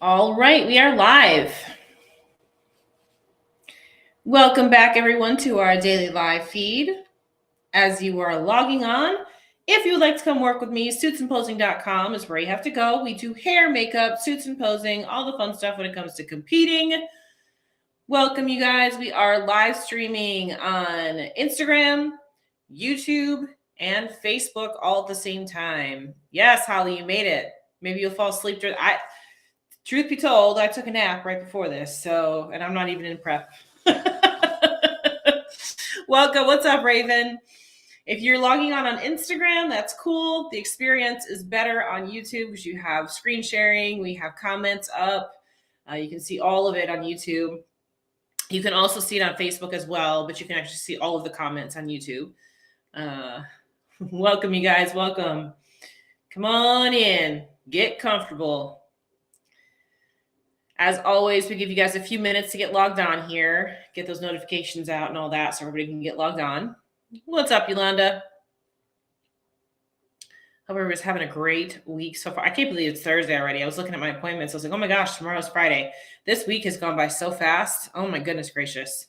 All right, we are live. Welcome back, everyone, to our daily live feed. As you are logging on, if you would like to come work with me, suitsandposing.com is where you have to go. We do hair, makeup, suits and posing, all the fun stuff when it comes to competing. Welcome, you guys. We are live streaming on Instagram, YouTube, and Facebook all at the same time. Yes, Holly, you made it. Maybe you'll fall asleep during. Truth be told, I took a nap right before this, and I'm not even in prep. Welcome. What's up, Raven? If you're logging on Instagram, that's cool. The experience is better on YouTube because you have screen sharing. We have comments up. You can see all of it on YouTube. You can also see it on Facebook as well, but you can actually see all of the comments on YouTube. Welcome, you guys. Welcome. Come on in. Get comfortable. As always, we give you guys a few minutes to get logged on here, get those notifications out and all that so everybody can get logged on. What's up, Yolanda? Hope everybody's having a great week so far. I can't believe it's Thursday already. I was looking at my appointments. I was like, oh my gosh, tomorrow's Friday. This week has gone by so fast. Oh my goodness gracious.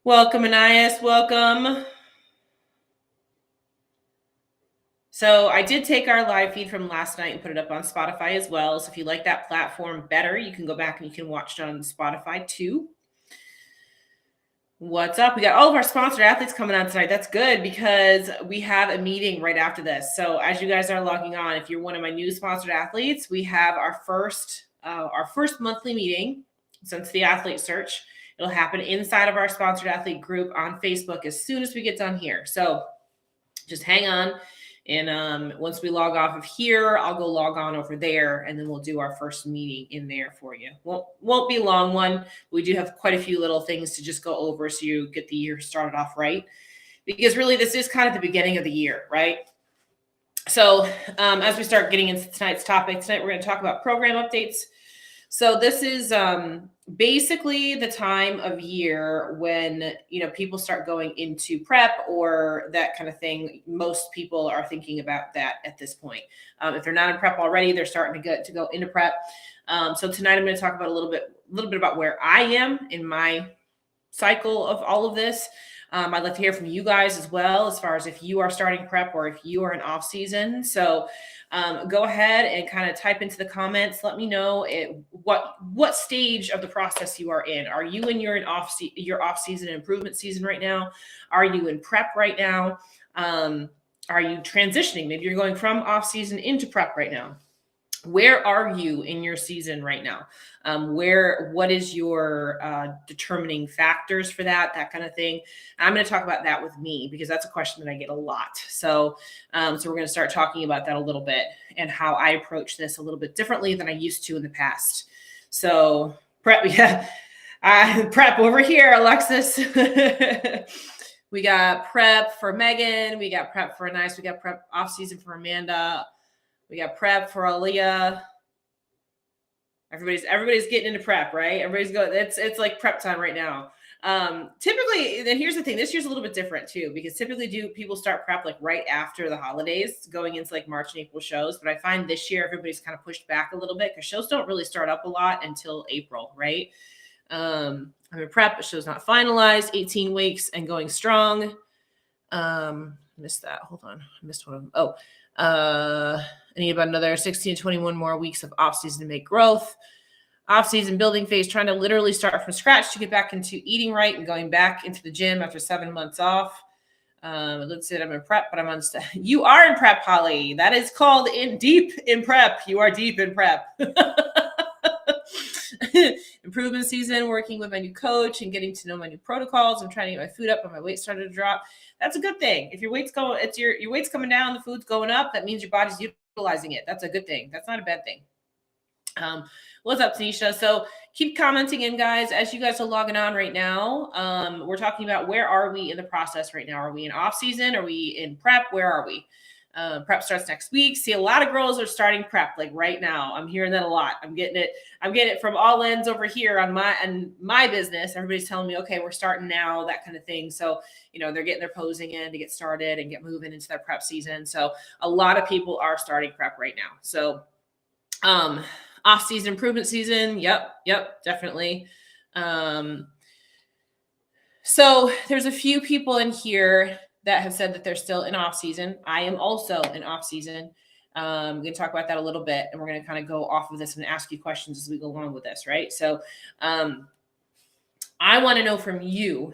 Welcome, Anais. Welcome. So I did take our live feed from last night and put it up on Spotify as well. So if you like that platform better, you can go back and you can watch it on Spotify too. What's up? We got all of our sponsored athletes coming on tonight. That's good because we have a meeting right after this. So as you guys are logging on, if you're one of my new sponsored athletes, we have our first monthly meeting since the athlete search. It'll happen inside of our sponsored athlete group on Facebook as soon as we get done here. So just hang on. And once we log off of here, I'll go log on over there, and then we'll do our first meeting in there for you. Won't be a long one. We do have quite a few little things to just go over so you get the year started off right. Because really, this is kind of the beginning of the year, right? So as we start getting into tonight's topic, tonight we're going to talk about program updates. So this is basically the time of year when, people start going into prep or that kind of thing. Most people are thinking about that at this point. If they're not in prep already, they're starting to go into prep. So tonight I'm going to talk about a little bit about where I am in my cycle of all of this. I'd like to hear from you guys as well, as far as if you are starting prep or if you are in off season. So go ahead and kind of type into the comments. Let me know what stage of the process you are in. Are you in your off season improvement season right now? Are you in prep right now? Are you transitioning? Maybe you're going from off season into prep right now. Where are you in your season right now? What is your determining factors for that kind of thing? I'm going to talk about that with me because that's a question that I get a lot. So we're going to start talking about that a little bit and how I approach this a little bit differently than I used to in the past. So prep, prep over here, Alexis. We got prep for Megan. We got prep for Anais. We got prep off season for Amanda. We got prep for Aaliyah. Everybody's getting into prep, right? Everybody's going. It's like prep time right now. Typically, then here's the thing. This year's a little bit different too, because typically people start prep like right after the holidays, going into like March and April shows. But I find this year everybody's kind of pushed back a little bit because shows don't really start up a lot until April, right? I'm in prep, but show's not finalized. 18 weeks and going strong. Missed that. Hold on, I missed one of them. Oh. I need about another 16 to 21 more weeks of off-season to make growth. Off-season building phase, trying to literally start from scratch to get back into eating right and going back into the gym after 7 months off. Let's say I'm in prep, but I'm on. You are in prep, Holly. That is called deep in prep. You are deep in prep. Improvement season, working with my new coach and getting to know my new protocols. I'm trying to get my food up, but my weight started to drop. That's a good thing. If your weight's going, it's your weight's coming down, the food's going up. That means your body's utilizing it. That's a good thing. That's not a bad thing. What's up, Tanisha? So keep commenting in, guys, as you guys are logging on right now. We're talking about where are we in the process right now? Are we in off season? Are we in prep? Where are we? Prep starts next week. See, a lot of girls are starting prep like right now. I'm hearing that a lot. I'm getting it from all ends over here on my business. Everybody's telling me, okay, we're starting now, that kind of thing. So, they're getting their posing in to get started and get moving into their prep season. So a lot of people are starting prep right now. So, Off-season improvement season. Yep, definitely. So there's a few people in here that have said that they're still in off season. I am also in off season. We're going to talk about that a little bit, and we're going to kind of go off of this and ask you questions as we go along with this, right? So I want to know from you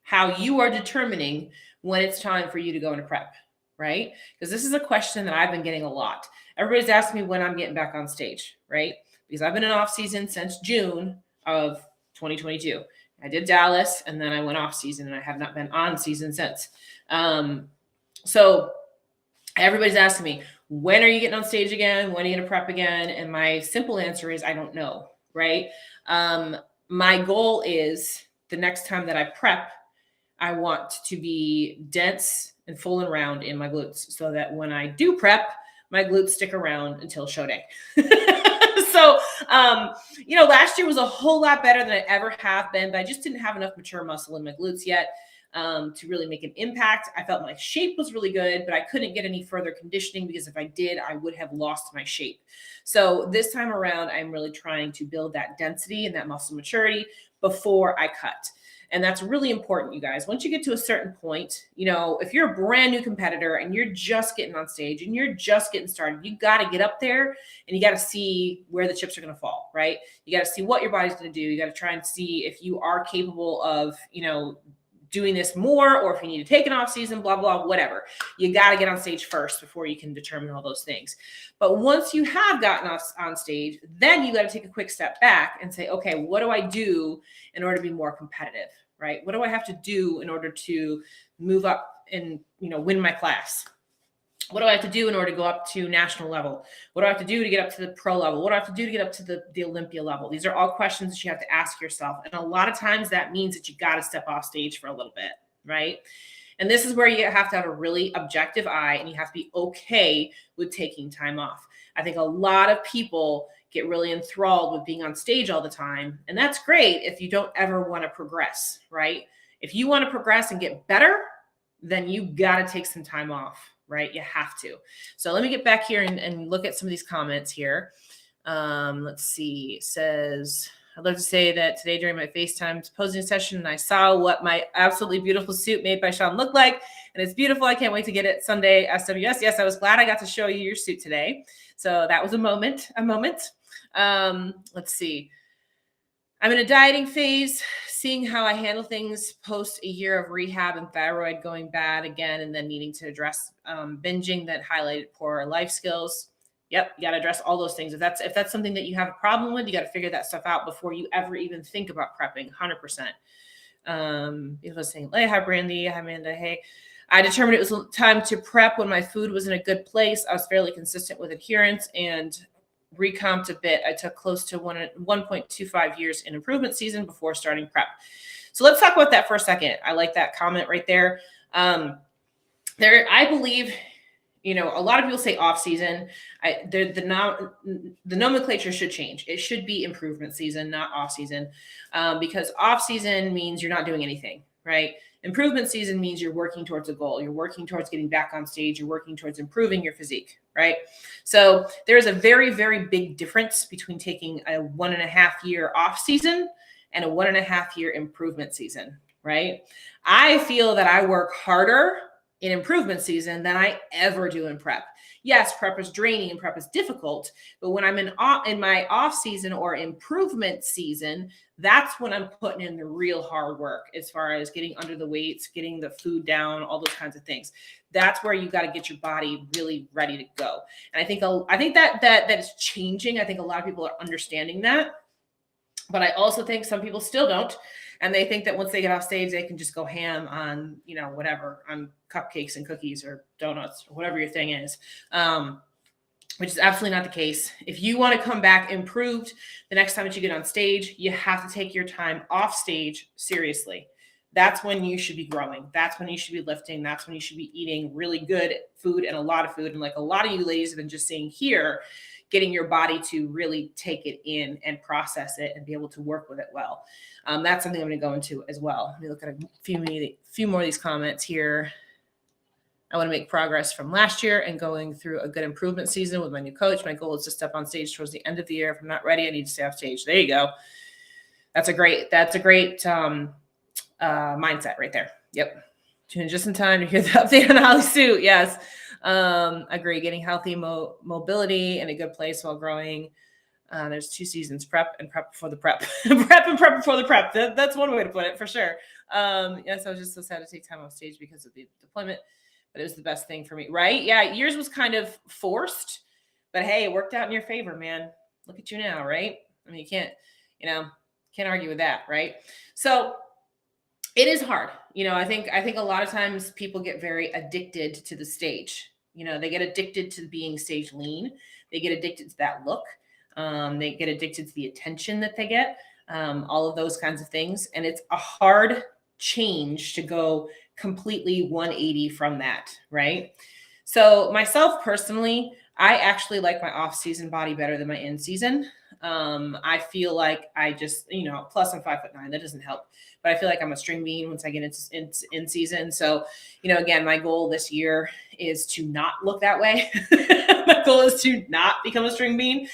how you are determining when it's time for you to go into prep, right? Because this is a question that I've been getting a lot. Everybody's asking me when I'm getting back on stage, right? Because I've been in off season since June of 2022. I did Dallas, and then I went off season, and I have not been on season since. So everybody's asking me, when are you getting on stage again? When are you going to prep again? And my simple answer is, I don't know, right? My goal is the next time that I prep, I want to be dense and full and round in my glutes so that when I do prep, my glutes stick around until show day. So, last year was a whole lot better than I ever have been, but I just didn't have enough mature muscle in my glutes yet to really make an impact. I felt my shape was really good, but I couldn't get any further conditioning because if I did, I would have lost my shape. So this time around, I'm really trying to build that density and that muscle maturity before I cut. And that's really important, you guys. Once you get to a certain point, if you're a brand new competitor and you're just getting on stage and you're just getting started, you got to get up there and you got to see where the chips are going to fall, right? You got to see what your body's going to do. You got to try and see if you are capable of, doing this more, or if you need to take an off season, blah, blah, whatever. You got to get on stage first before you can determine all those things. But once you have gotten off on stage, then you got to take a quick step back and say, okay, what do I do in order to be more competitive, right? What do I have to do in order to move up and, win my class? What do I have to do in order to go up to national level? What do I have to do to get up to the pro level? What do I have to do to get up to the Olympia level? These are all questions that you have to ask yourself. And a lot of times that means that you got to step off stage for a little bit, right? And this is where you have to have a really objective eye and you have to be okay with taking time off. I think a lot of people get really enthralled with being on stage all the time. And that's great if you don't ever want to progress, right? If you want to progress and get better, then you got to take some time off. Right? You have to. So let me get back here and look at some of these comments here. Let's see. It says, I'd love to say that today during my FaceTime posing session, I saw what my absolutely beautiful suit made by Sean looked like. And it's beautiful. I can't wait to get it Sunday SWS. Yes, I was glad I got to show you your suit today. So that was a moment. Let's see. I'm in a dieting phase, seeing how I handle things post a year of rehab and thyroid going bad again, and then needing to address binging that highlighted poor life skills. Yep, you got to address all those things. If that's something that you have a problem with, you got to figure that stuff out before you ever even think about prepping. 100%. People saying, "Hey, hi Brandy, hi Amanda, hey." I determined it was time to prep when my food was in a good place. I was fairly consistent with adherence and recomped a bit. I took close to 1.25 years in improvement season before starting prep. So let's talk about that for a second. I like that comment right there. I believe, a lot of people say off season. The nomenclature should change. It should be improvement season, not off season, because off season means you're not doing anything, right? Improvement season means you're working towards a goal. You're working towards getting back on stage. You're working towards improving your physique, right? So there's a very, very big difference between taking a 1.5 year off season and a 1.5 year improvement season, right? I feel that I work harder in improvement season than I ever do in prep. Yes, prep is draining and prep is difficult, but when I'm in my off season or improvement season, that's when I'm putting in the real hard work as far as getting under the weights, getting the food down, all those kinds of things. That's where you got to get your body really ready to go. And I think that is changing. I think a lot of people are understanding that, but I also think some people still don't. And they think that once they get off stage, they can just go ham on, whatever, on cupcakes and cookies or donuts or whatever your thing is, which is absolutely not the case. If you want to come back improved the next time that you get on stage, you have to take your time off stage seriously. That's when you should be growing. That's when you should be lifting. That's when you should be eating really good food and a lot of food. And like a lot of you ladies have been just saying here, getting your body to really take it in and process it and be able to work with it well. That's something I'm going to go into as well. Let me look at a few more of these comments here. I want to make progress from last year and going through a good improvement season with my new coach. My goal is to step on stage towards the end of the year. If I'm not ready, I need to stay off stage. There you go. That's a great mindset right there. Yep. Tune just in time to hear the update on Holly Sue. Yes. Agree. Getting healthy mobility in a good place while growing. There's 2 seasons, prep and prep before the prep. Prep and prep before the prep. That's one way to put it for sure. Yes, I was just so sad to take time off stage because of the deployment, but it was the best thing for me, right? Yeah, yours was kind of forced, but hey, it worked out in your favor, man. Look at you now, right? I mean, you can't argue with that, right? So it is hard. I think a lot of times people get very addicted to the stage. They get addicted to being stage lean. They get addicted to that look. They get addicted to the attention that they get, all of those kinds of things. And it's a hard change to go completely 180 from that, right? So myself personally, I actually like my off-season body better than my in-season. I feel like I just, plus I'm 5'9", that doesn't help, but I feel like I'm a string bean once I get into in season. So, again, my goal this year is to not look that way. My goal is to not become a string bean.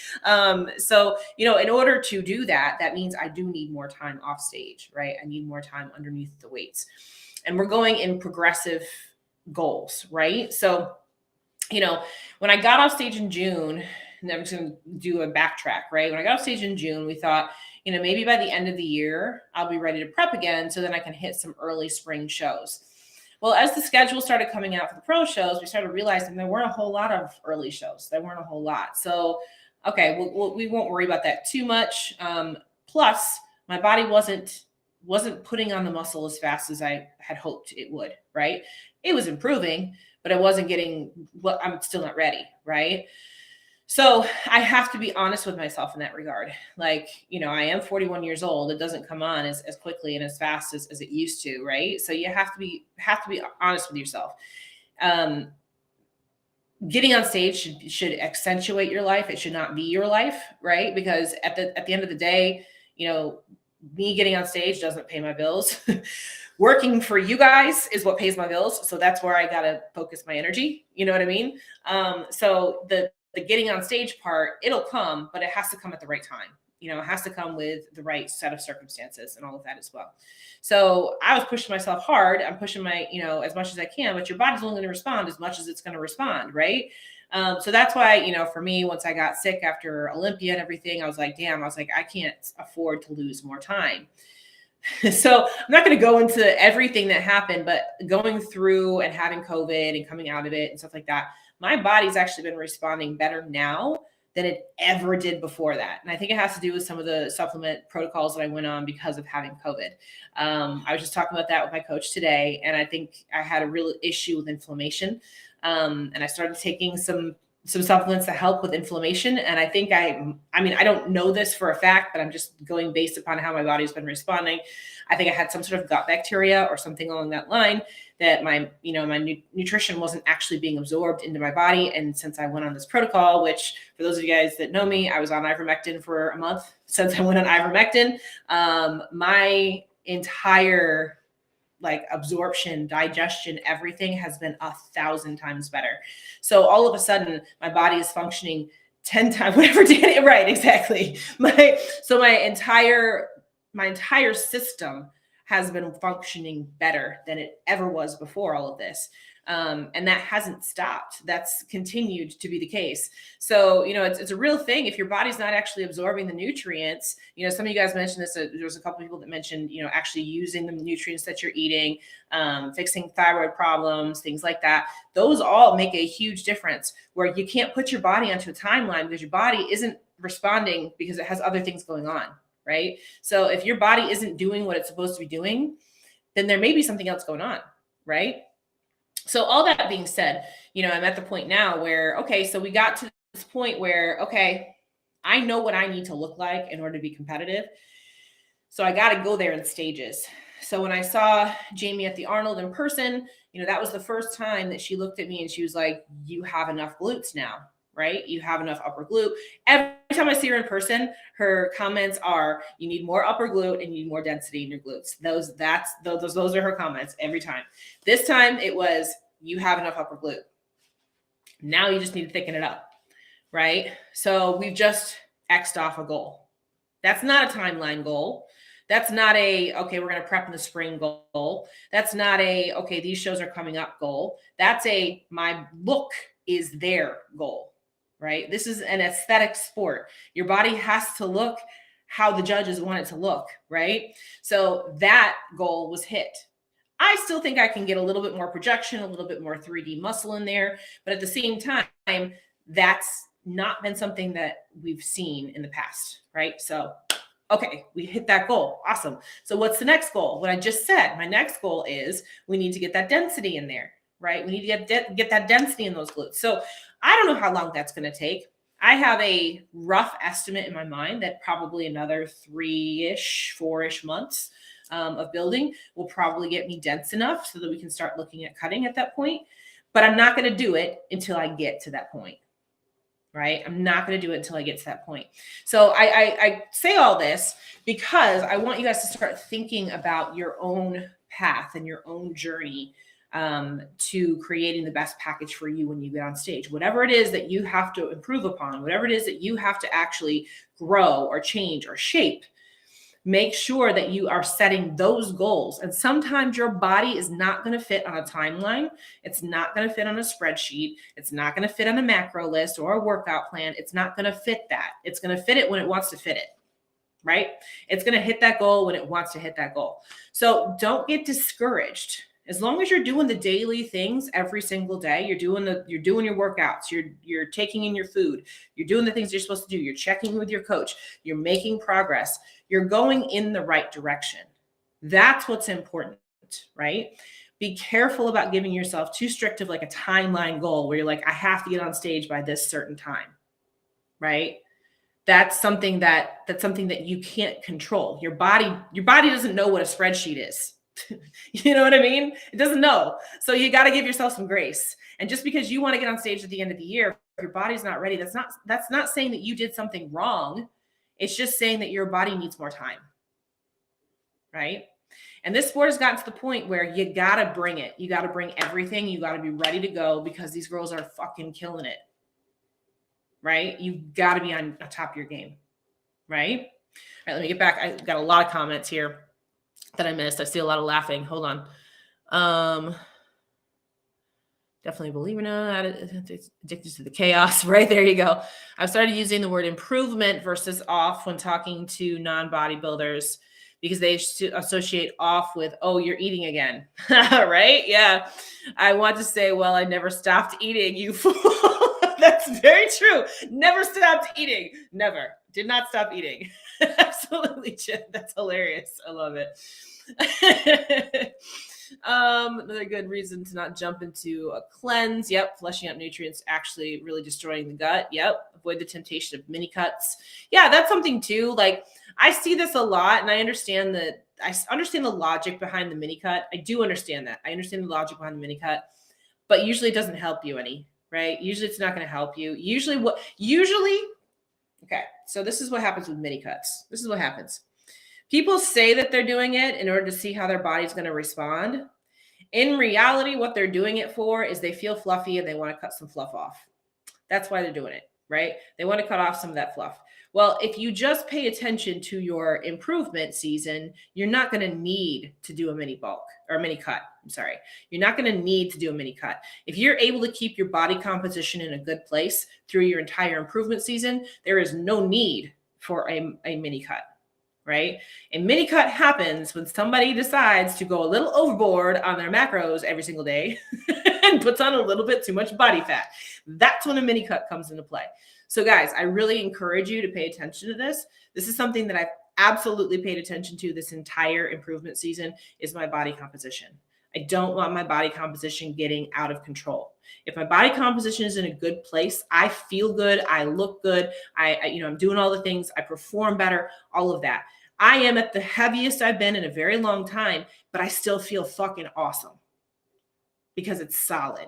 So, in order to do that, that means I do need more time off stage, right? I need more time underneath the weights, and we're going in progressive goals, right? So, when I got off stage in June, and I'm just going to do a backtrack, right? When I got off stage in June, we thought, maybe by the end of the year, I'll be ready to prep again so then I can hit some early spring shows. Well, as the schedule started coming out for the pro shows, we started realizing there weren't a whole lot of early shows. There weren't a whole lot. So, okay, we won't worry about that too much. Plus, my body wasn't putting on the muscle as fast as I had hoped it would, right? It was improving, but I wasn't getting I'm still not ready, right? So I have to be honest with myself in that regard. Like, I am 41 years old. It doesn't come on as quickly and as fast as it used to, right? So you have to be honest with yourself. Getting on stage should accentuate your life. It should not be your life, right? Because at the end of the day, me getting on stage doesn't pay my bills. Working for you guys is what pays my bills. So that's where I got to focus my energy. You know what I mean? So the getting on stage part, it'll come, but it has to come at the right time. It has to come with the right set of circumstances and all of that as well. So I was pushing myself hard. I'm pushing my, as much as I can, but your body's only going to respond as much as it's going to respond, right? So that's why, for me, once I got sick after Olympia and everything, I was like, I can't afford to lose more time. So I'm not going to go into everything that happened, but going through and having COVID and coming out of it and stuff like that, my body's actually been responding better now than it ever did before that. And I think it has to do with some of the supplement protocols that I went on because of having COVID. I was just talking about that with my coach today, and I think I had a real issue with inflammation. And I started taking some supplements that help with inflammation. And I think I don't know this for a fact, but I'm just going based upon how my body's been responding. I think I had some sort of gut bacteria or something along that line that my nutrition wasn't actually being absorbed into my body. And since I went on this protocol, which for those of you guys that know me, I was on ivermectin for a month. Since I went on ivermectin, my entire absorption, digestion, everything has been 1,000 times better. So all of a sudden my body is functioning 10 times, whatever did it right. Exactly. My entire system has been functioning better than it ever was before all of this. And that hasn't stopped. That's continued to be the case. So, it's a real thing. If your body's not actually absorbing the nutrients, some of you guys mentioned this, there's a couple of people that mentioned, actually using the nutrients that you're eating, fixing thyroid problems, things like that. Those all make a huge difference where you can't put your body onto a timeline because your body isn't responding because it has other things going on, right? So if your body isn't doing what it's supposed to be doing, then there may be something else going on, right? So all that being said, I'm at the point now where, okay, so we got to this point where, okay, I know what I need to look like in order to be competitive. So I got to go there in stages. So when I saw Jamie at the Arnold in person, that was the first time that she looked at me and she was like, you have enough glutes now, right? You have enough upper glute. Every time I see her in person, her comments are, you need more upper glute and you need more density in your glutes. Those are her comments every time. This time it was, you have enough upper glute. Now you just need to thicken it up, right? So we've just X'd off a goal. That's not a timeline goal. That's not a, okay, we're going to prep in the spring goal. That's not a, okay, these shows are coming up goal. That's a, my look is there goal, right? This is an aesthetic sport. Your body has to look how the judges want it to look, right? So that goal was hit. I still think I can get a little bit more projection, a little bit more 3D muscle in there. But at the same time, that's not been something that we've seen in the past, right? So, okay, we hit that goal. Awesome. So what's the next goal? What I just said, my next goal is we need to get that density in there, right? We need to get that density in those glutes. So I don't know how long that's going to take. I have a rough estimate in my mind that probably another 3-ish, 4-ish months of building will probably get me dense enough so that we can start looking at cutting at that point. But I'm not going to do it until I get to that point, right? I'm not going to do it until I get to that point. So I say all this because I want you guys to start thinking about your own path and your own journey to creating the best package for you when you get on stage. Whatever it is that you have to improve upon, whatever it is that you have to actually grow or change or shape, make sure that you are setting those goals. And sometimes your body is not going to fit on a timeline. It's not going to fit on a spreadsheet. It's not going to fit on a macro list or a workout plan. It's not going to fit that. It's going to fit it when it wants to fit it, right? It's going to hit that goal when it wants to hit that goal. So don't get discouraged. As long as you're doing the daily things every single day, you're doing your workouts, you're taking in your food, you're doing the things you're supposed to do, you're checking with your coach, you're making progress, you're going in the right direction. That's what's important, right? Be careful about giving yourself too strict of like a timeline goal where you're like, I have to get on stage by this certain time, right? That's something that you can't control. Your body doesn't know what a spreadsheet is. You know what I mean? It doesn't know. So you got to give yourself some grace. And just because you want to get on stage at the end of the year, if your body's not ready, that's not saying that you did something wrong. It's just saying that your body needs more time. Right? And this sport has gotten to the point where you got to bring it. You got to bring everything. You got to be ready to go because these girls are fucking killing it. Right? You got to be on top of your game. Right? All right, let me get back. I got a lot of comments here that I missed. I see a lot of laughing. Hold on. Definitely believe it or not, addicted to the chaos. Right, there you go. I've started using the word improvement versus off when talking to non-bodybuilders because they associate off with, oh, you're eating again. Right? Yeah. I want to say, well, I never stopped eating, you fool. That's very true. Never stopped eating. Never. Did not stop eating. Absolutely, Jim. That's hilarious. I love it. Another good reason to not jump into a cleanse. Yep. Flushing out nutrients, actually really destroying the gut. Yep. Avoid the temptation of mini cuts. Yeah, that's something too. Like I see this a lot and I understand the logic behind the mini cut. I do understand that. I understand the logic behind the mini cut, but usually it doesn't help you any, right? Usually it's not going to help you. Okay. So this is what happens with mini cuts. This is what happens. People say that they're doing it in order to see how their body's going to respond. In reality, what they're doing it for is they feel fluffy and they want to cut some fluff off. That's why they're doing it, right? They want to cut off some of that fluff. Well, if you just pay attention to your improvement season, you're not going to need to do a mini bulk or a mini cut. I'm sorry. You're not going to need to do a mini cut. If you're able to keep your body composition in a good place through your entire improvement season, there is no need for a mini cut. Right? A mini cut happens when somebody decides to go a little overboard on their macros every single day and puts on a little bit too much body fat. That's when a mini cut comes into play. So guys, I really encourage you to pay attention to this. This is something that I've absolutely paid attention to this entire improvement season is my body composition. I don't want my body composition getting out of control. If my body composition is in a good place, I feel good, I look good, I'm doing all the things, I perform better, all of that. I am at the heaviest I've been in a very long time, but I still feel fucking awesome because it's solid,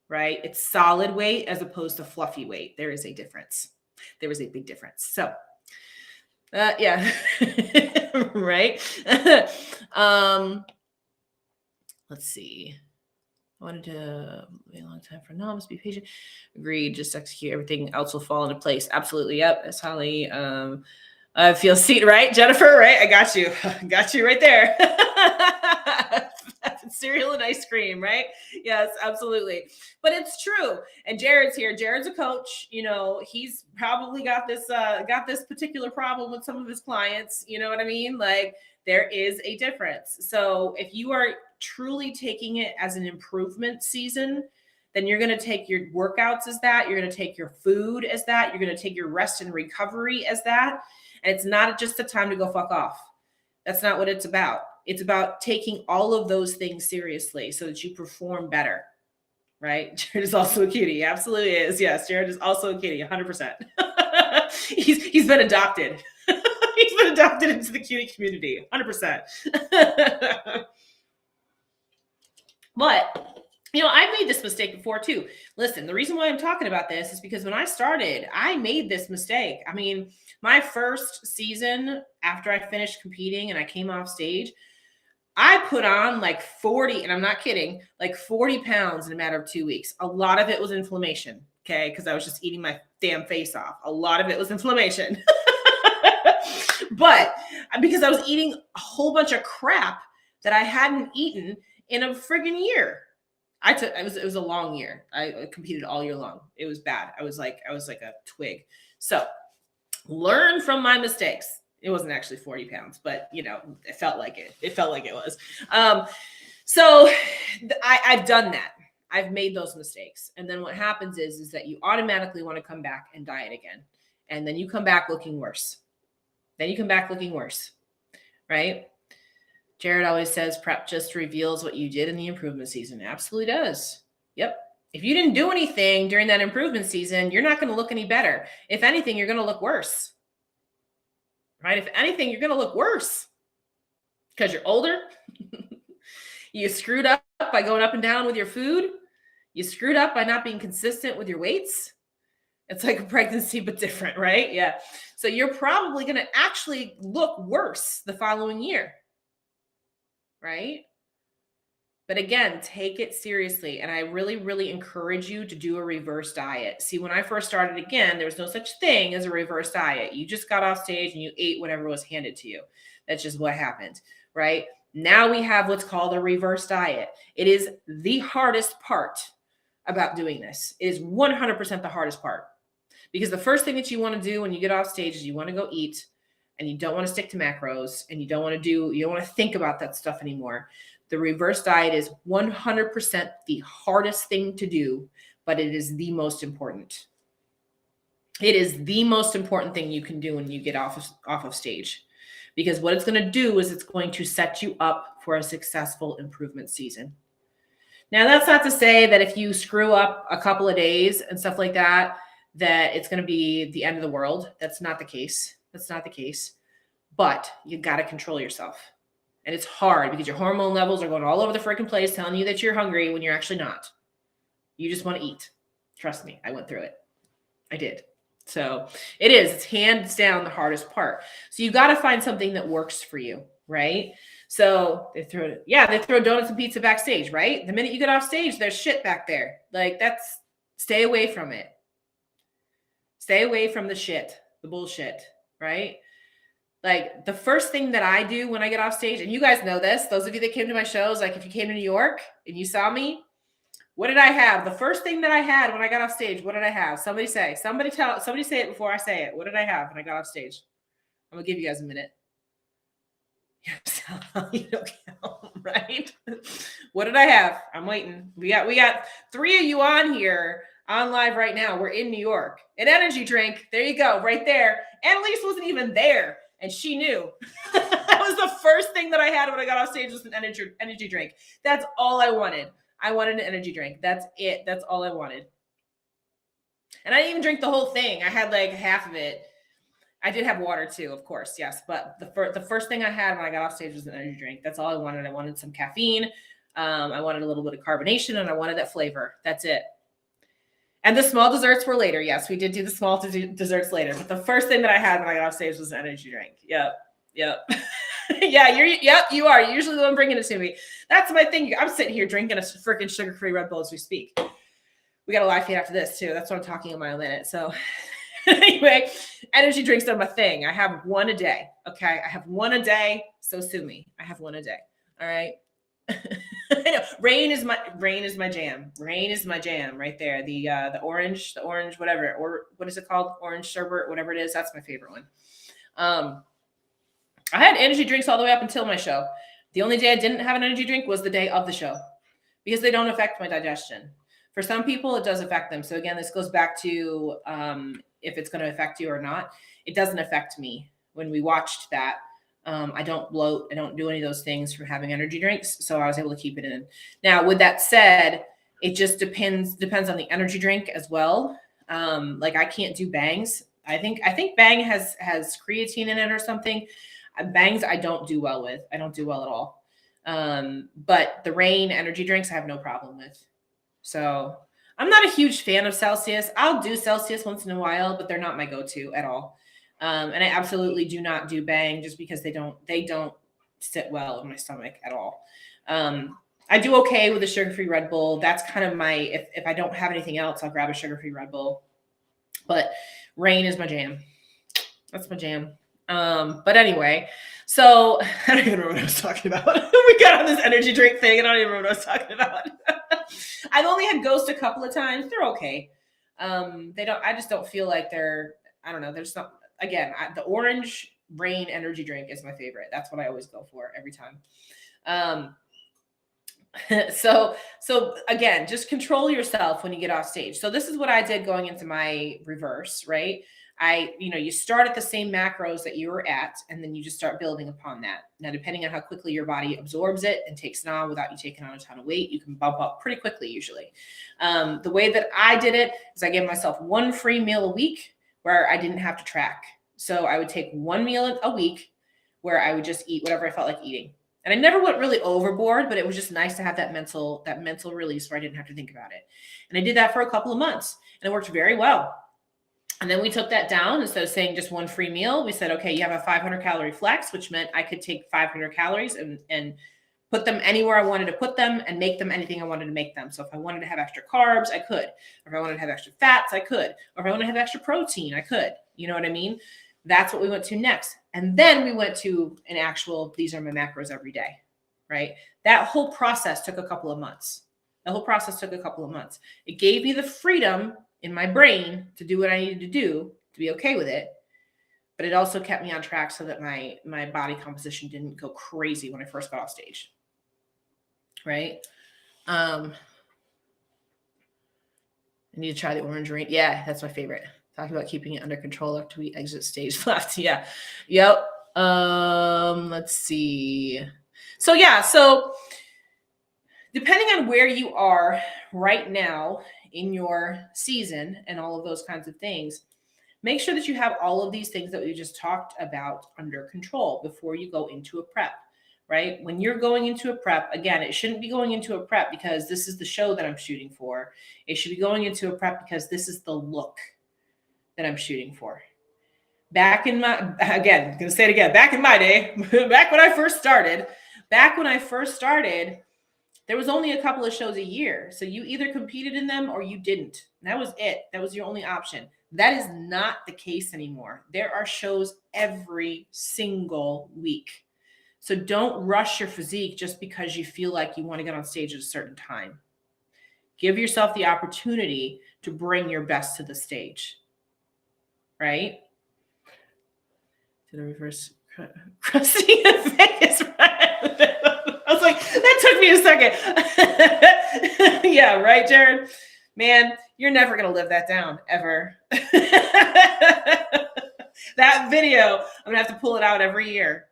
right? It's solid weight as opposed to fluffy weight. There is a difference. There is a big difference. So, yeah, right? Let's see. I wanted to wait a long time for noms, be patient. Agreed. Just execute. Everything else will fall into place. Absolutely. Yep. That's Holly. I feel seen, right? Jennifer, right? I got you. Got you right there. Cereal and ice cream, right? Yes, absolutely. But it's true. And Jared's here. Jared's a coach. You know, he's probably got this particular problem with some of his clients. You know what I mean? Like, there is a difference. So if you are truly taking it as an improvement season, then you're going to take your workouts as that. You're going to take your food as that. You're going to take your rest and recovery as that. And it's not just a time to go fuck off. That's not what it's about. It's about taking all of those things seriously so that you perform better, right? Jared is also a cutie. He absolutely is. Yes, Jared is also a cutie, 100%. He's been adopted. He's been adopted into the cutie community, 100%. But, you know, I've made this mistake before too. Listen, the reason why I'm talking about this is because when I started, I made this mistake. I mean, my first season after I finished competing and I came off stage, I put on like 40, and I'm not kidding, like 40 pounds in a matter of 2 weeks. A lot of it was inflammation, okay? Because I was just eating my damn face off. A lot of it was inflammation. But because I was eating a whole bunch of crap that I hadn't eaten in a friggin' year. It was a long year. I competed all year long. It was bad. I was like a twig. So learn from my mistakes. It wasn't actually 40 pounds, but you know, it felt like it. It felt like it was. So I've done that. I've made those mistakes. And then what happens is that you automatically want to come back and diet again. And then you come back looking worse. Right? Jared always says prep just reveals what you did in the improvement season. It absolutely does. Yep. If you didn't do anything during that improvement season, you're not going to look any better. If anything, you're going to look worse. Right? If anything, you're going to look worse because you're older. You screwed up by going up and down with your food. You screwed up by not being consistent with your weights. It's like a pregnancy, but different, right? Yeah. So you're probably going to actually look worse the following year. Right? But again, take it seriously. And I really, really encourage you to do a reverse diet. See, when I first started again, there was no such thing as a reverse diet. You just got off stage and you ate whatever was handed to you. That's just what happened, right? Now we have what's called a reverse diet. It is the hardest part about doing this. It is 100% the hardest part. Because the first thing that you want to do when you get off stage is you want to go eat, and you don't want to stick to macros, and you don't want to think about that stuff anymore. The reverse diet is 100% the hardest thing to do, but it is the most important. It is the most important thing you can do when you get off of stage, because what it's going to do is it's going to set you up for a successful improvement season. Now, that's not to say that if you screw up a couple of days and stuff like that, that it's going to be the end of the world. That's not the case. But you got to control yourself. And it's hard because your hormone levels are going all over the freaking place telling you that you're hungry when you're actually not. You just want to eat. Trust me, I went through it. I did. So it's hands down the hardest part. So you got to find something that works for you, right? So they throw donuts and pizza backstage, right? The minute you get off stage, there's shit back there. Like, stay away from it. Stay away from the shit, the bullshit, right? Like, the first thing that I do when I get off stage, and you guys know this, those of you that came to my shows, like if you came to New York and you saw me, what did I have? The first thing that I had when I got off stage, what did I have? Somebody say it before I say it. What did I have when I got off stage? I'm gonna give you guys a minute. You don't count, right? What did I have? I'm waiting. We got 3 of you on here on live right now. We're in New York. An energy drink. There you go, right there. Annalise wasn't even there, and she knew. That was the first thing that I had when I got off stage, was an energy drink. That's all I wanted. I wanted an energy drink. That's it. That's all I wanted. And I didn't even drink the whole thing. I had like half of it. I did have water too, of course, yes. But the first thing I had when I got off stage was an energy drink. That's all I wanted. I wanted some caffeine. I wanted a little bit of carbonation, and I wanted that flavor. That's it. And the small desserts were later. Yes, we did do the small desserts later. But the first thing that I had when I got off stage was an energy drink. Yep. Yeah, you are. You're usually the one bringing it to me. That's my thing. I'm sitting here drinking a freaking sugar-free Red Bull as we speak. We got a live feed after this too. That's what I'm talking in my minute. So anyway, energy drinks are my thing. I have one a day. Okay. I have one a day. So sue me. I have one a day. All right. I know. Rain is my jam. Rain is my jam right there. The orange, whatever, or what is it called? Orange sherbet, whatever it is. That's my favorite one. I had energy drinks all the way up until my show. The only day I didn't have an energy drink was the day of the show because they don't affect my digestion. For some people, it does affect them. So again, this goes back to if it's going to affect you or not. It doesn't affect me. When we watched that, I don't bloat. I don't do any of those things from having energy drinks. So I was able to keep it in. Now, with that said, it just depends on the energy drink as well. Like I can't do Bangs. I think Bang has creatine in it or something. Bangs I don't do well with. I don't do well at all. But the Rain energy drinks I have no problem with. So I'm not a huge fan of Celsius. I'll do Celsius once in a while, but they're not my go-to at all. And I absolutely do not do Bang just because they don't sit well in my stomach at all. I do okay with a sugar-free Red Bull. That's kind of my, if I don't have anything else, I'll grab a sugar-free Red Bull. But Rain is my jam. That's my jam. But anyway, so I don't even remember what I was talking about. We got on this energy drink thing. I don't even remember what I was talking about. I've only had Ghost a couple of times. They're okay. I just don't feel like I don't know. There's not, again, the orange Rain energy drink is my favorite. That's what I always go for every time. So again, just control yourself when you get off stage. So this is what I did going into my reverse, right? You start at the same macros that you were at, and then you just start building upon that. Now, depending on how quickly your body absorbs it and takes it on without you taking on a ton of weight, you can bump up pretty quickly usually. The way that I did it is I gave myself one free meal a week where I didn't have to track. So I would take one meal a week where I would just eat whatever I felt like eating. And I never went really overboard, but it was just nice to have that mental release where I didn't have to think about it. And I did that for a couple of months, and it worked very well. And then we took that down. Instead of saying just one free meal, we said, okay, you have a 500 calorie flex, which meant I could take 500 calories and put them anywhere I wanted to put them and make them anything I wanted to make them. So if I wanted to have extra carbs, I could. Or if I wanted to have extra fats, I could. Or if I wanted to have extra protein, I could. You know what I mean? That's what we went to next. And then we went to an actual, these are my macros every day, right? That whole process took a couple of months. It gave me the freedom in my brain to do what I needed to do to be okay with it. But it also kept me on track so that my body composition didn't go crazy when I first got off stage. Right? I need to try the orange rain. Yeah, that's my favorite. Talking about keeping it under control after we exit stage left. Yeah. Yep. Let's see. So depending on where you are right now in your season and all of those kinds of things, make sure that you have all of these things that we just talked about under control before you go into a prep, right? When you're going into a prep, again, it shouldn't be going into a prep because this is the show that I'm shooting for. It should be going into a prep because this is the look that I'm shooting for. Back in my day, back when I first started, there was only a couple of shows a year. So you either competed in them or you didn't. That was it. That was your only option. That is not the case anymore. There are shows every single week. So don't rush your physique just because you feel like you want to get on stage at a certain time. Give yourself the opportunity to bring your best to the stage. Right? Did I reverse crusty in Vegas? I was like, that took me a second. Yeah, right, Jared? Man, you're never going to live that down, ever. That video, I'm going to have to pull it out every year.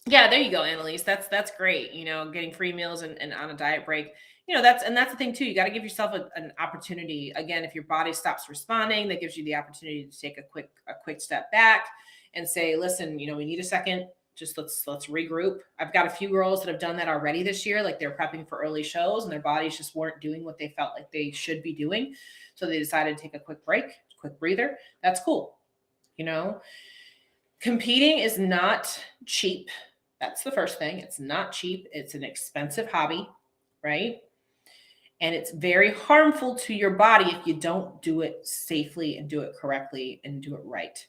Yeah, there you go, Annalise. That's great. Getting free meals and on a diet break. That's the thing too. You got to give yourself an opportunity. Again, if your body stops responding, that gives you the opportunity to take a quick step back and say, listen, we need a second. Just let's regroup. I've got a few girls that have done that already this year. Like they're prepping for early shows and their bodies just weren't doing what they felt like they should be doing. So they decided to take a quick break, quick breather. That's cool. You know, competing is not cheap. That's the first thing. It's not cheap. It's an expensive hobby, right? And it's very harmful to your body if you don't do it safely and do it correctly and do it right.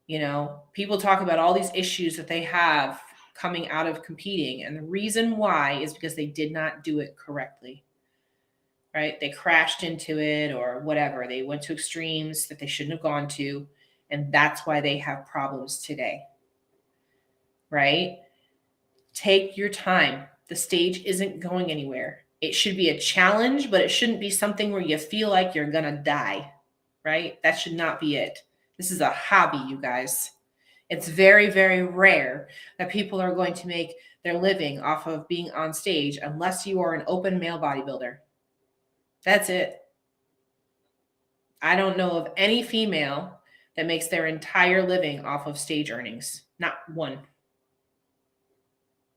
You know, people talk about all these issues that they have coming out of competing. And the reason why is because they did not do it correctly, right? They crashed into it or whatever. They went to extremes that they shouldn't have gone to. And that's why they have problems today, right? Take your time. The stage isn't going anywhere. It should be a challenge, but it shouldn't be something where you feel like you're going to die, right? That should not be it. This is a hobby, you guys. It's very, very rare that people are going to make their living off of being on stage unless you are an open male bodybuilder. That's it. I don't know of any female that makes their entire living off of stage earnings. Not one.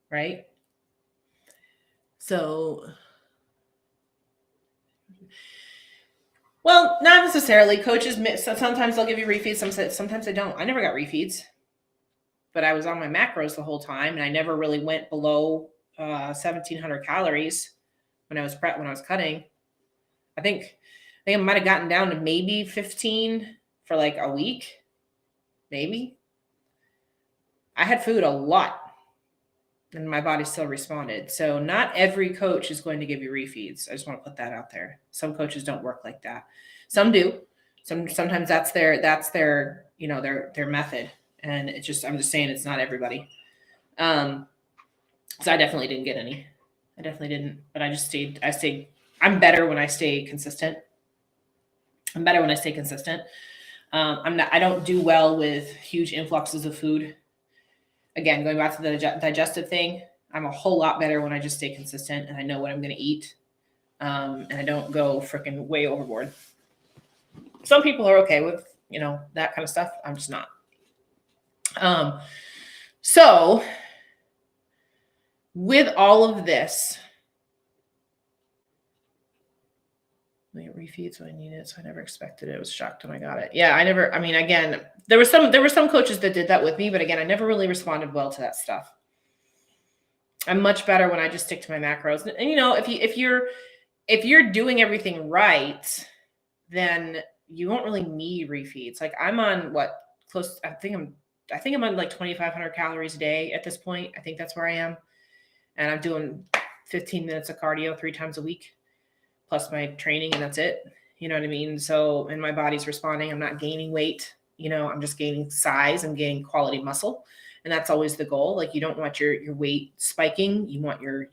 Right? So, well, not necessarily. Coaches, sometimes they'll give you refeeds, sometimes they don't. I never got refeeds, but I was on my macros the whole time, and I never really went below 1,700 calories when I was cutting. I think I might have gotten down to maybe 15 for like a week, maybe. I had food a lot, and my body still responded. So not every coach is going to give you refeeds. I just want to put that out there. Some coaches don't work like that. Some do. Sometimes that's their you know, their method. And I'm just saying it's not everybody. So I definitely didn't get any. I definitely didn't. But I stayed. I'm better when I stay consistent. I don't do well with huge influxes of food. Again, going back to the digestive thing, I'm a whole lot better when I just stay consistent and I know what I'm going to eat. And I don't go freaking way overboard. Some people are okay with, you know, that kind of stuff. I'm just not. So with all of this, I get refeeds when I need it, so I never expected it. I was shocked when I got it. Yeah, again, there were some coaches that did that with me, but again, I never really responded well to that stuff. I'm much better when I just stick to my macros. And you know, if you're doing everything right, then you won't really need refeeds. Like I'm on I think I'm on like 2,500 calories a day at this point. I think that's where I am. And I'm doing 15 minutes of cardio 3 times a week, plus my training, and that's it. You know what I mean? So, and my body's responding. I'm not gaining weight. You know, I'm just gaining size and gaining quality muscle. And that's always the goal. Like you don't want your weight spiking. You want your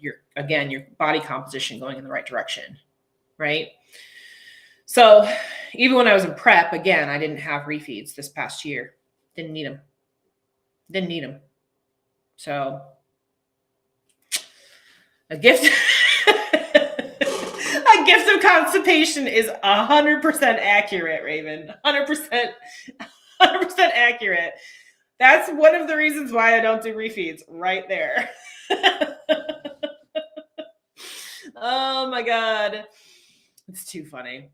body composition going in the right direction. Right. So even when I was in prep, again, I didn't have refeeds this past year. Didn't need them. So a gift of constipation is 100% accurate, Raven. 100% accurate. That's one of the reasons why I don't do refeeds right there. Oh my God. It's too funny.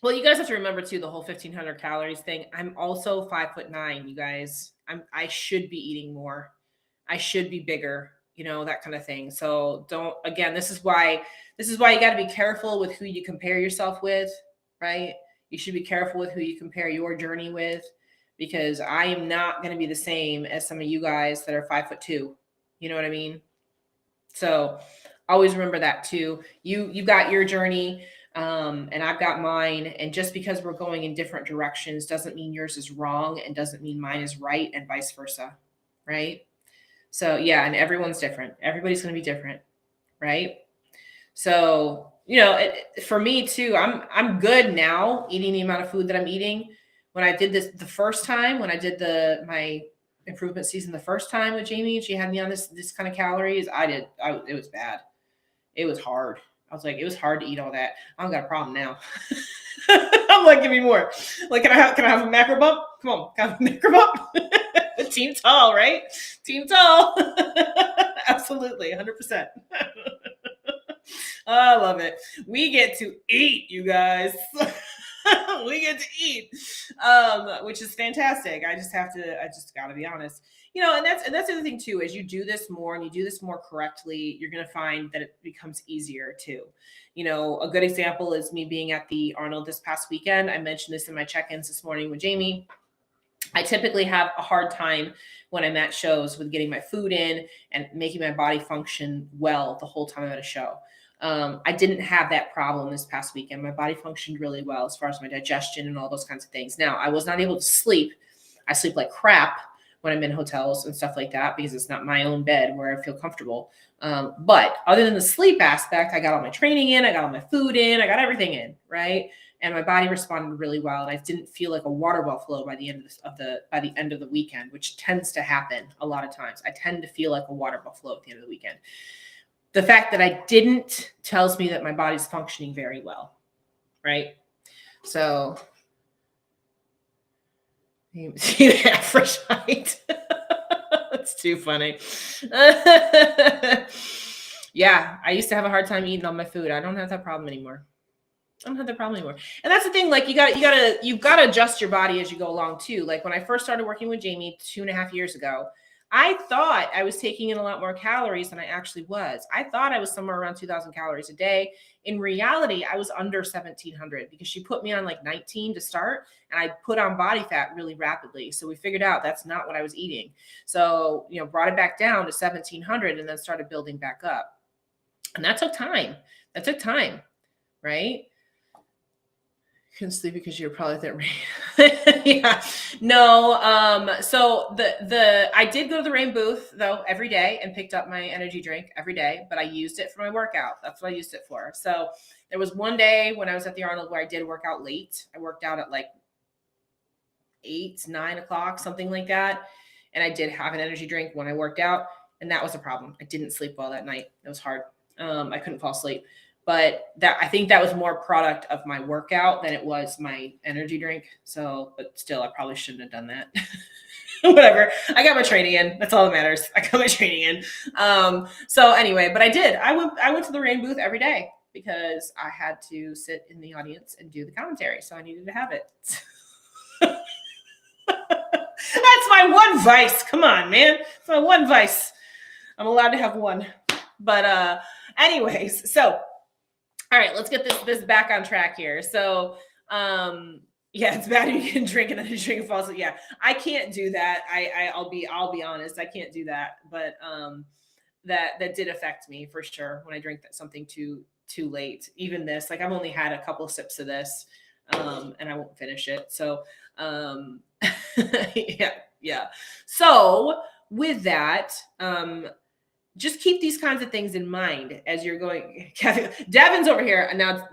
Well, you guys have to remember too, the whole 1,500 calories thing. I'm also 5'9", you guys. I should be eating more. I should be bigger, you know, that kind of thing. So this is why you got to be careful with who you compare yourself with, right? You should be careful with who you compare your journey with, because I am not going to be the same as some of you guys that are 5'2". You know what I mean? So always remember that too. You got your journey, and I've got mine. And just because we're going in different directions doesn't mean yours is wrong and doesn't mean mine is right, and vice versa. Right? So yeah, and everyone's different. Everybody's going to be different. Right? So, you know, for me too, I'm good now eating the amount of food that I'm eating. When I did this the first time, when I did my improvement season the first time with Jamie, and she had me on this kind of calories, it was bad. It was hard. I was like, it was hard to eat all that. I don't got a problem now. I'm like, give me more. Like, can I have a macro bump? Come on, can I have a macro bump? Team tall, right? Team tall. Absolutely, 100%. I love it. We get to eat, you guys. We get to eat, which is fantastic. I just got to be honest. And that's the other thing too. As you do this more and you do this more correctly, you're going to find that it becomes easier too. A good example is me being at the Arnold this past weekend. I mentioned this in my check-ins this morning with Jamie. I typically have a hard time when I'm at shows with getting my food in and making my body function well the whole time I'm at a show. I didn't have that problem this past weekend. My body functioned really well as far as my digestion and all those kinds of things. Now, I was not able to sleep. I sleep like crap when I'm in hotels and stuff like that because it's not my own bed where I feel comfortable. But other than the sleep aspect, I got all my training in, I got all my food in, I got everything in, right? And my body responded really well, and I didn't feel like a water buffalo by the end of the weekend, which tends to happen a lot of times. I tend to feel like a water buffalo at the end of the weekend. The fact that I didn't tells me that my body's functioning very well, right? So, you see that fresh height. That's too funny. Yeah, I used to have a hard time eating all my food. I don't have that problem anymore. And that's the thing, like you've got to adjust your body as you go along too. Like when I first started working with Jamie 2.5 years ago, I thought I was taking in a lot more calories than I actually was. I thought I was somewhere around 2,000 calories a day. In reality, I was under 1,700 because she put me on like 19 to start, and I put on body fat really rapidly. So we figured out that's not what I was eating. So, brought it back down to 1,700 and then started building back up. And that took time. Right? Couldn't sleep because you're probably that rain. Yeah. No. So I did go to the rain booth though every day and picked up my energy drink every day, but I used it for my workout. That's what I used it for. So there was one day when I was at the Arnold where I did work out late. I worked out at like 8, 9 o'clock, something like that. And I did have an energy drink when I worked out. And that was a problem. I didn't sleep well that night. It was hard. I couldn't fall asleep. But I think that was more product of my workout than it was my energy drink. So, but still, I probably shouldn't have done that. Whatever. I got my training in. That's all that matters. I got my training in. So anyway, but I did. I went to the rain booth every day because I had to sit in the audience and do the commentary. So I needed to have it. That's my one vice. Come on, man. It's my one vice. I'm allowed to have one. But anyways, so all right, let's get this back on track here. So, yeah, it's bad you can drink and then drink and fall asleep. Yeah, I can't do that. I'll be honest, I can't do that. But that did affect me for sure when I drank something too late. Even this, like I've only had a couple sips of this, and I won't finish it. So, yeah. So with that, just keep these kinds of things in mind as you're going. Devin's over here. Now,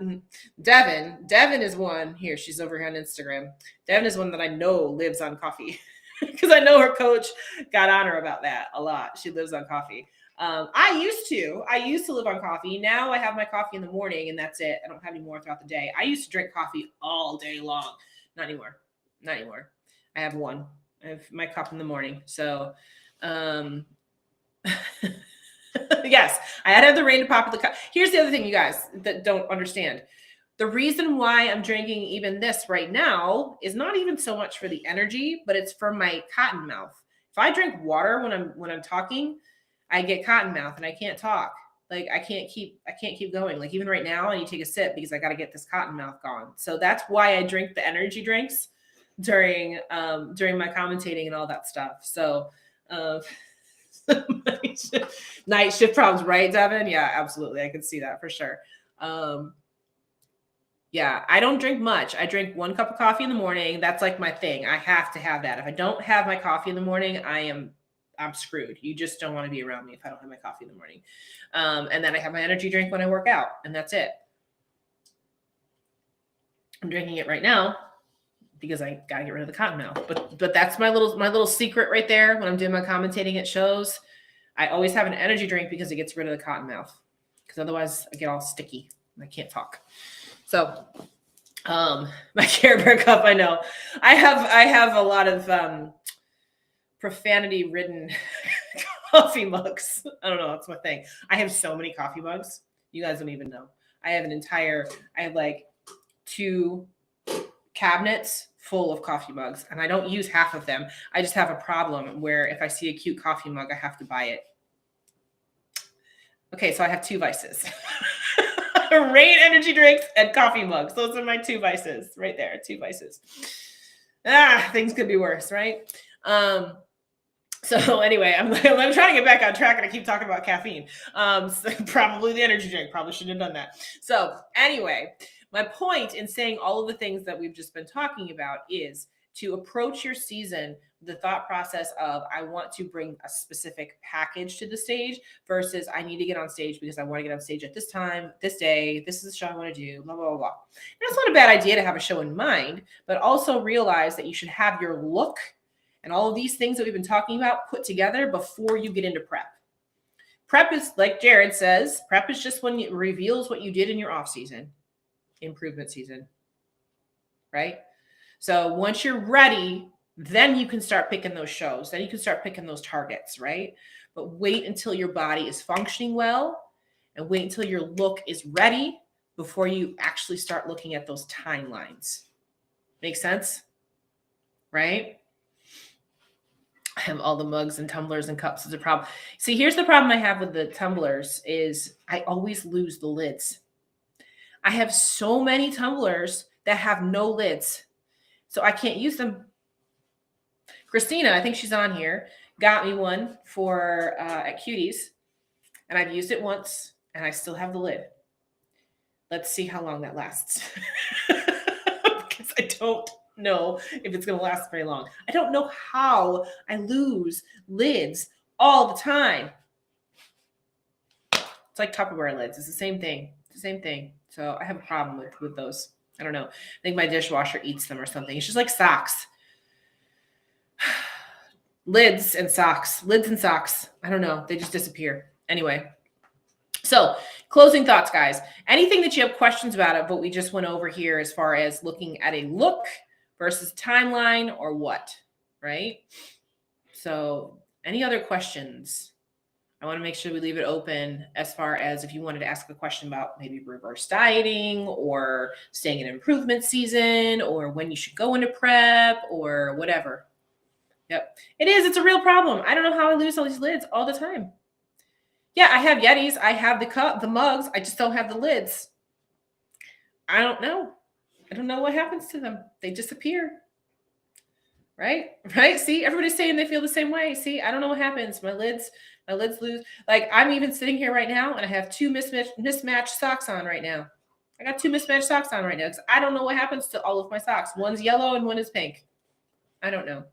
Devin is one here. She's over here on Instagram. Devin is one that I know lives on coffee because I know her coach got on her about that a lot. She lives on coffee. I used to live on coffee. Now I have my coffee in the morning and that's it. I don't have any more throughout the day. I used to drink coffee all day long. Not anymore. I have one. I have my cup in the morning. So, yes, I had to have the rain to pop the cup. Here's the other thing, you guys that don't understand. The reason why I'm drinking even this right now is not even so much for the energy, but it's for my cotton mouth. If I drink water when I'm talking, I get cotton mouth and I can't talk. Like I can't keep going. Like even right now, I need to take a sip because I got to get this cotton mouth gone. So that's why I drink the energy drinks during my commentating and all that stuff. So night shift problems, right, Devin? Yeah, absolutely. I can see that for sure. Yeah, I don't drink much. I drink 1 cup of coffee in the morning. That's like my thing. I have to have that. If I don't have my coffee in the morning, I'm screwed. You just don't want to be around me if I don't have my coffee in the morning. And then I have my energy drink when I work out, and that's it. I'm drinking it right now because I gotta get rid of the cotton mouth. But that's my little secret right there. When I'm doing my commentating at shows, I always have an energy drink because it gets rid of the cotton mouth. Because otherwise I get all sticky and I can't talk. So my Care Bear cup, I know. I have a lot of profanity ridden coffee mugs. I don't know, that's my thing. I have so many coffee mugs. You guys don't even know. I have like 2 cabinets full of coffee mugs, and I don't use half of them. I just have a problem where if I see a cute coffee mug, I have to buy it. Okay, so I have two vices. Rain energy drinks and coffee mugs. Those are my two vices right there. Two vices. Things could be worse, right? So anyway, I'm trying to get back on track, and I keep talking about caffeine. So probably the energy drink. Probably shouldn't have done that. So anyway, my point in saying all of the things that we've just been talking about is to approach your season the thought process of I want to bring a specific package to the stage versus I need to get on stage because I want to get on stage at this time, this day, this is the show I want to do, blah, blah, blah, blah. And it's not a bad idea to have a show in mind, but also realize that you should have your look and all of these things that we've been talking about put together before you get into prep. Prep is, like Jared says, prep is just when it reveals what you did in your off season, improvement season, right? So once you're ready, then you can start picking those shows. Then you can start picking those targets, right? But wait until your body is functioning well and wait until your look is ready before you actually start looking at those timelines. Make sense? Right? I have all the mugs and tumblers and cups as a problem. See, here's the problem I have with the tumblers is I always lose the lids. I have so many tumblers that have no lids, so I can't use them. Christina, I think she's on here, got me one for at Cuties, and I've used it once, and I still have the lid. Let's see how long that lasts. Because I don't know if it's going to last very long. I don't know how I lose lids all the time. It's like Tupperware lids. It's the same thing. It's the same thing. So I have a problem with those. I don't know. I think my dishwasher eats them or something. It's just like socks. Lids and socks. I don't know. They just disappear. Anyway. So closing thoughts, guys. Anything that you have questions about it, what we just went over here as far as looking at a look versus timeline or what, right? So any other questions? I want to make sure we leave it open as far as if you wanted to ask a question about maybe reverse dieting or staying in improvement season or when you should go into prep or whatever. Yep. It is. It's a real problem. I don't know how I lose all these lids all the time. Yeah, I have Yetis. I have the mugs. I just don't have the lids. I don't know. I don't know what happens to them. They disappear. Right? See, everybody's saying they feel the same way. See, I don't know what happens. My lids lose. Like I'm even sitting here right now and I have two mismatched socks on right now. I got two mismatched socks on right now because I don't know what happens to all of my socks. One's yellow and one is pink. I don't know.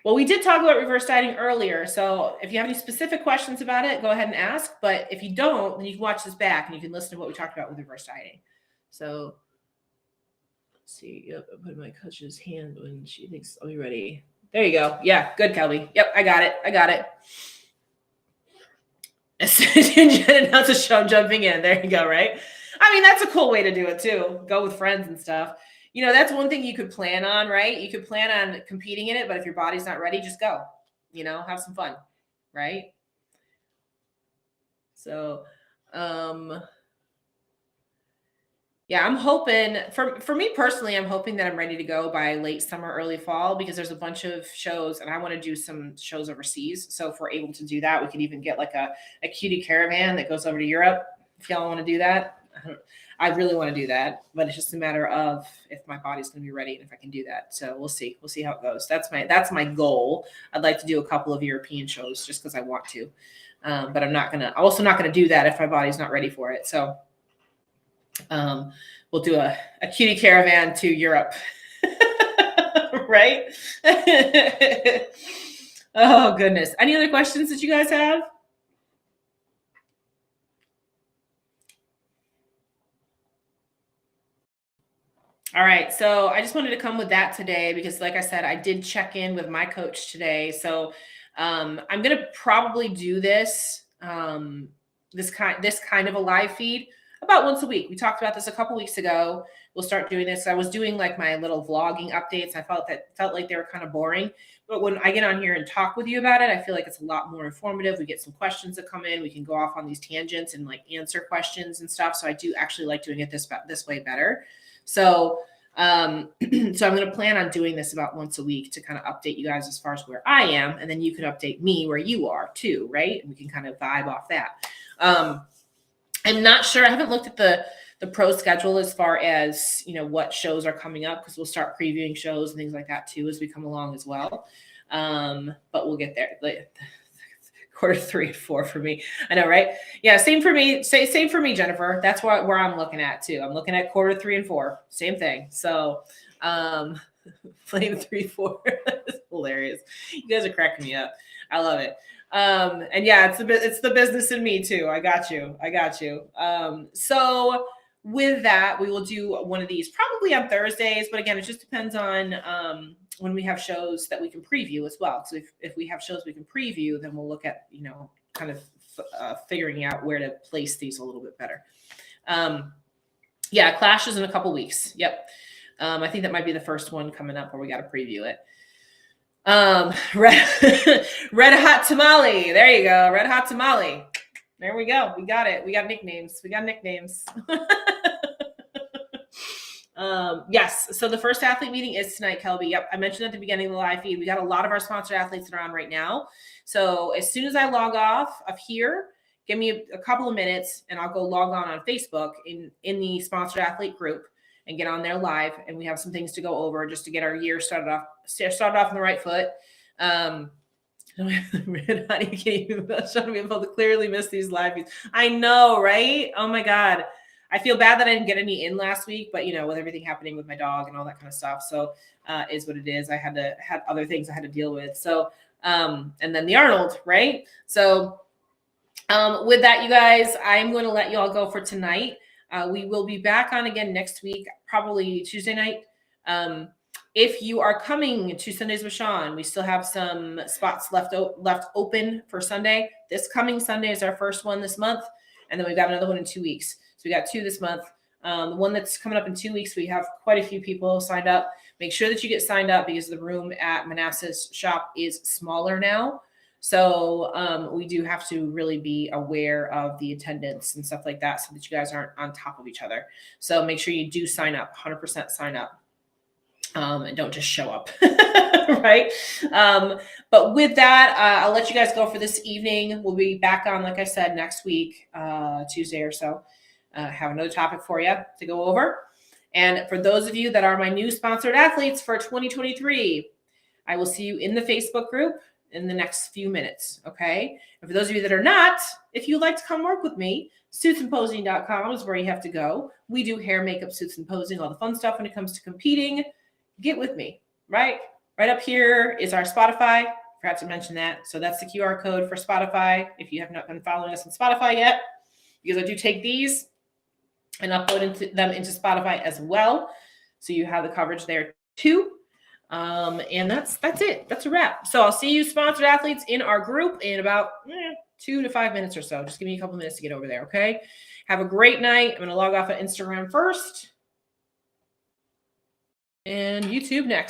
Well, we did talk about reverse dieting earlier. So if you have any specific questions about it, go ahead and ask. But if you don't, then you can watch this back and you can listen to what we talked about with reverse dieting. So let's see. Yep, I put my coach's hand when she thinks I'll be ready. There you go. Yeah, good, Kelby. Yep, I got it. As soon as you announce a show, I'm jumping in. There you go, right? I mean, that's a cool way to do it too. Go with friends and stuff. You know, that's one thing you could plan on, right? You could plan on competing in it, but if your body's not ready, just go, have some fun, right? So, yeah, I'm hoping for me personally, I'm hoping that I'm ready to go by late summer, early fall, because there's a bunch of shows and I want to do some shows overseas. So if we're able to do that, we could even get like a cutie caravan that goes over to Europe. If y'all want to do that, I really want to do that, but it's just a matter of if my body's going to be ready and if I can do that. So we'll see how it goes. That's my goal. I'd like to do a couple of European shows just because I want to, but I'm also not going to do that if my body's not ready for it. So we'll do a cutie caravan to Europe, right? Oh goodness. Any other questions that you guys have? All right. So I just wanted to come with that today because like I said, I did check in with my coach today. So I'm going to probably do this kind of a live feed. about once a week. We talked about this a couple weeks ago. We'll start doing this. I was doing like my little vlogging updates. I felt like they were kind of boring. But when I get on here and talk with you about it, I feel like it's a lot more informative. We get some questions that come in. We can go off on these tangents and like answer questions and stuff. So I do actually like doing it this way better. So so I'm going to plan on doing this about once a week to kind of update you guys as far as where I am, and then you can update me where you are too, right? And we can kind of vibe off that. I'm not sure. I haven't looked at the pro schedule as far as, you know, what shows are coming up, because we'll start previewing shows and things like that too as we come along as well. But we'll get there. Quarter 3 and 4 for me. I know, right? Yeah, same for me. Same for me, Jennifer. That's where I'm looking at too. I'm looking at quarter 3 and 4. Same thing. So playing 3, 4. It's hilarious. You guys are cracking me up. I love it. And yeah, it's the business in me too. I got you. So with that, we will do one of these probably on Thursdays, but again, it just depends on when we have shows that we can preview as well. So if we have shows we can preview, then we'll look at, you know, kind of figuring out where to place these a little bit better. Yeah, Clash is in a couple weeks. Yep. I think that might be the first one coming up where we got to preview it. Red Hot Tamale. There you go. Red Hot Tamale. There we go. We got it. We got nicknames. Yes. So the first athlete meeting is tonight, Kelby. Yep. I mentioned at the beginning of the live feed, we got a lot of our sponsored athletes that are on right now. So as soon as I log off of here, give me a couple of minutes and I'll go log on Facebook in the sponsored athlete group and get on there live. And we have some things to go over just to get our year started off on the right foot. Red Hot, you can't even be able to clearly miss these live feeds. I know, right? Oh my God. I feel bad that I didn't get any in last week, but you know, with everything happening with my dog and all that kind of stuff. So is what it is. I had other things I had to deal with. So, and then the Arnold, right? So with that, you guys, I'm going to let you all go for tonight. We will be back on again next week, probably Tuesday night. If you are coming to Sundays with Sean, we still have some spots left open for Sunday. This coming Sunday is our first one this month. And then we've got another one in 2 weeks. So we got 2 this month. The one that's coming up in 2 weeks, we have quite a few people signed up. Make sure that you get signed up because the room at Manassas shop is smaller now. So we do have to really be aware of the attendance and stuff like that so that you guys aren't on top of each other. So make sure you do sign up, 100% sign up. And don't just show up, right? But with that, I'll let you guys go for this evening. We'll be back on, like I said, next week, Tuesday or so. Have another topic for you to go over. And for those of you that are my new sponsored athletes for 2023, I will see you in the Facebook group in the next few minutes, okay? And for those of you that are not, if you'd like to come work with me, suitsandposing.com is where you have to go. We do hair, makeup, suits, and posing, all the fun stuff when it comes to competing. Get with me, right? Right up here is our Spotify. Forgot to mention that. So that's the QR code for Spotify if you have not been following us on Spotify yet, because I do take these and upload them into Spotify as well. So you have the coverage there too. And that's it. That's a wrap. So I'll see you sponsored athletes in our group in about 2 to 5 minutes or so. Just give me a couple minutes to get over there, okay? Have a great night. I'm going to log off of Instagram first and YouTube next.